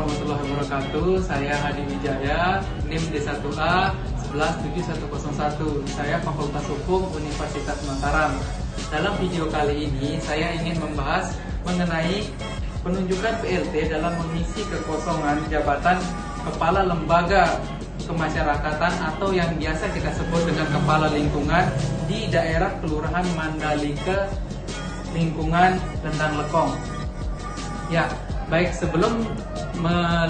warahmatullahi wabarakatuh. Saya Hadi Wijaya, NIM D1A 117101. Saya Fakultas Hukum Universitas Mataram. Dalam video kali ini, saya ingin membahas mengenai penunjukan PLT dalam mengisi kekosongan jabatan Kepala Lembaga Kemasyarakatan atau yang biasa kita sebut dengan Kepala Lingkungan di daerah Kelurahan Mandalika, lingkungan Lendang Lekong. Ya, baik, sebelum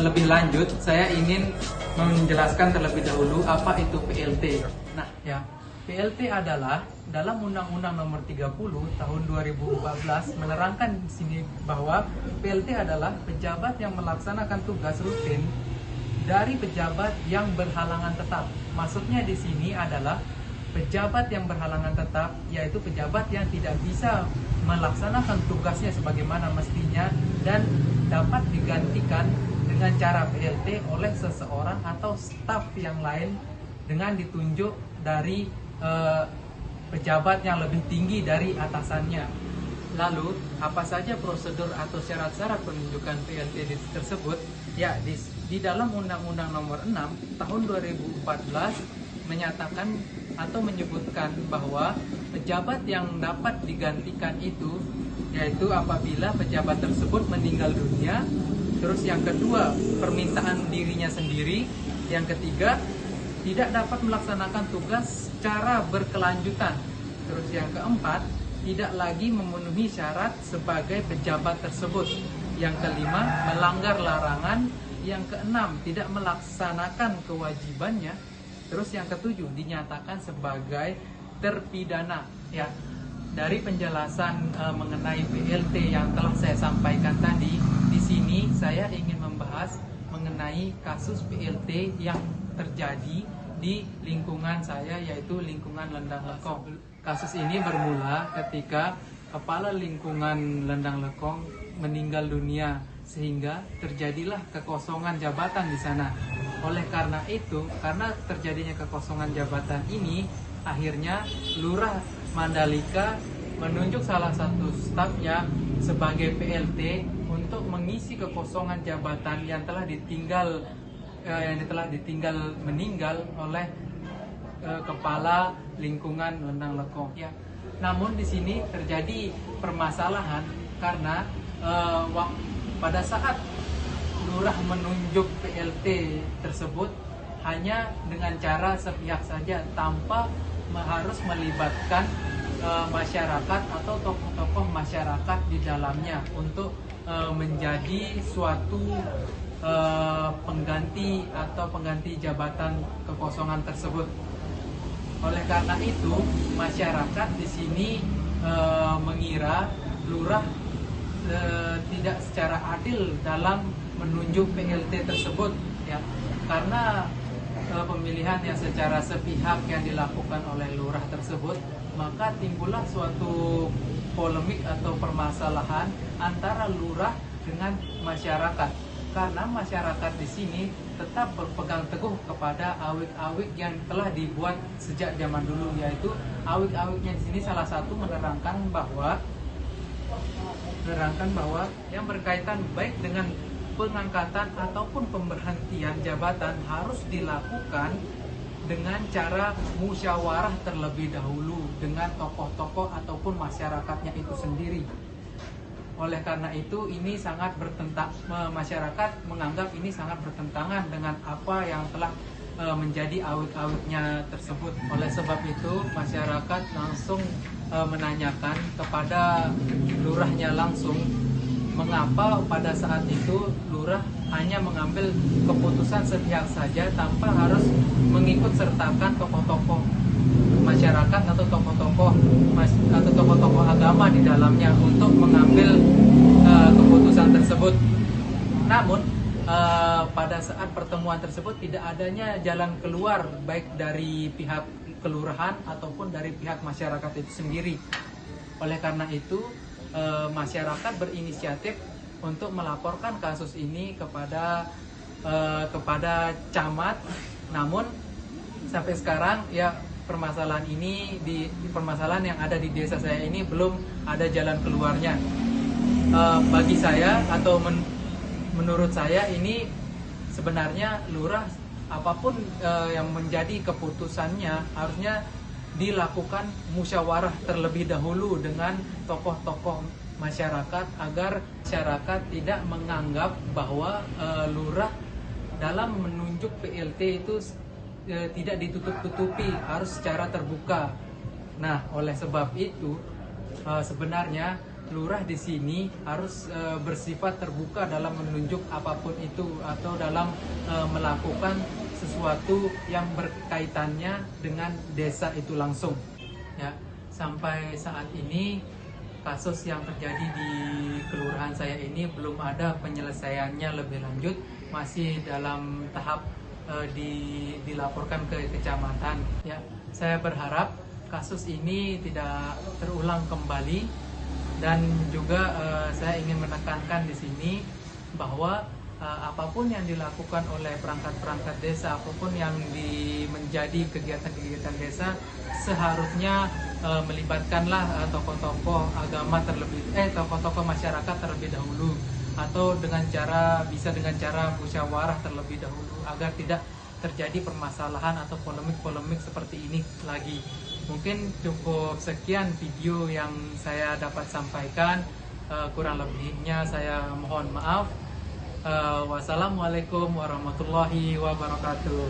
lebih lanjut, saya ingin menjelaskan terlebih dahulu apa itu PLT. Nah, ya, PLT adalah dalam Undang-Undang Nomor 30 Tahun 2014 menerangkan di sini bahwa PLT adalah pejabat yang melaksanakan tugas rutin dari pejabat yang berhalangan tetap. Maksudnya di sini adalah pejabat yang berhalangan tetap, yaitu pejabat yang tidak bisa melaksanakan tugasnya sebagaimana mestinya dan dapat digantikan dengan cara PLT oleh seseorang atau staf yang lain dengan ditunjuk dari pejabat yang lebih tinggi dari atasannya. Lalu, apa saja prosedur atau syarat-syarat penunjukan PLT tersebut? Ya, di dalam Undang-Undang Nomor 6 Tahun 2014 menyatakan atau menyebutkan bahwa pejabat yang dapat digantikan itu yaitu apabila pejabat tersebut meninggal dunia, terus yang kedua permintaan dirinya sendiri, yang ketiga tidak dapat melaksanakan tugas secara berkelanjutan, terus yang keempat tidak lagi memenuhi syarat sebagai pejabat tersebut, yang kelima melanggar larangan, yang keenam tidak melaksanakan kewajibannya, terus yang ketujuh dinyatakan sebagai terpidana. Ya, dari penjelasan mengenai PLT yang telah saya sampaikan tadi, di sini saya ingin membahas mengenai kasus PLT yang terjadi di lingkungan saya, yaitu lingkungan Lendang Lekong. Kasus ini bermula ketika Kepala Lingkungan Lendang Lekong meninggal dunia, sehingga terjadilah kekosongan jabatan di sana. Oleh karena itu, karena terjadinya kekosongan jabatan ini, akhirnya Lurah Mandalika menunjuk salah satu stafnya sebagai PLT untuk mengisi kekosongan jabatan yang telah ditinggal meninggal oleh Kepala Lingkungan Lendang Lekong. Ya. Namun di sini terjadi permasalahan karena pada saat Lurah menunjuk PLT tersebut hanya dengan cara sepihak saja tanpa harus melibatkan masyarakat atau tokoh-tokoh masyarakat di dalamnya untuk menjadi suatu pengganti jabatan kekosongan tersebut. Oleh karena itu, masyarakat di sini mengira Lurah tidak secara adil dalam menunjuk PLT tersebut, ya, karena pemilihan yang secara sepihak yang dilakukan oleh Lurah tersebut, maka timbullah suatu polemik atau permasalahan antara Lurah dengan masyarakat, karena masyarakat di sini tetap berpegang teguh kepada awik-awik yang telah dibuat sejak zaman dulu, yaitu awik-awiknya di sini salah satu menerangkan bahwa yang berkaitan baik dengan pengangkatan ataupun pemberhentian jabatan harus dilakukan dengan cara musyawarah terlebih dahulu dengan tokoh-tokoh ataupun masyarakatnya itu sendiri. Oleh karena itu, ini sangat masyarakat menganggap ini sangat bertentangan dengan apa yang telah menjadi awik-awiknya tersebut. Oleh sebab itu, masyarakat langsung menanyakan kepada lurahnya langsung mengapa pada saat itu Lurah hanya mengambil keputusan sepihak saja tanpa harus mengikut sertakan tokoh-tokoh masyarakat atau tokoh-tokoh agama di dalamnya untuk mengambil keputusan tersebut. Namun pada saat pertemuan tersebut tidak adanya jalan keluar baik dari pihak kelurahan ataupun dari pihak masyarakat itu sendiri. Oleh karena itu, masyarakat berinisiatif untuk melaporkan kasus ini kepada camat. Namun sampai sekarang ya permasalahan yang ada di desa saya ini belum ada jalan keluarnya. Bagi saya atau menurut saya ini sebenarnya lurah apapun yang menjadi keputusannya harusnya dilakukan musyawarah terlebih dahulu dengan tokoh-tokoh masyarakat agar masyarakat tidak menganggap bahwa lurah dalam menunjuk PLT itu tidak ditutup-tutupi, harus secara terbuka. Nah, oleh sebab itu sebenarnya lurah di sini harus bersifat terbuka dalam menunjuk apapun itu atau dalam melakukan sesuatu yang berkaitannya dengan desa itu langsung. Ya, sampai saat ini kasus yang terjadi di kelurahan saya ini belum ada penyelesaiannya lebih lanjut, masih dalam tahap dilaporkan ke kecamatan. Ya, saya berharap kasus ini tidak terulang kembali, dan juga saya ingin menekankan di sini bahwa apapun yang dilakukan oleh perangkat-perangkat desa, apapun yang menjadi kegiatan-kegiatan desa, seharusnya melibatkanlah tokoh-tokoh agama tokoh-tokoh masyarakat terlebih dahulu, atau dengan cara musyawarah terlebih dahulu agar tidak terjadi permasalahan atau polemik-polemik seperti ini lagi. Mungkin cukup sekian video yang saya dapat sampaikan, kurang lebihnya saya mohon maaf. Wassalamualaikum warahmatullahi wabarakatuh.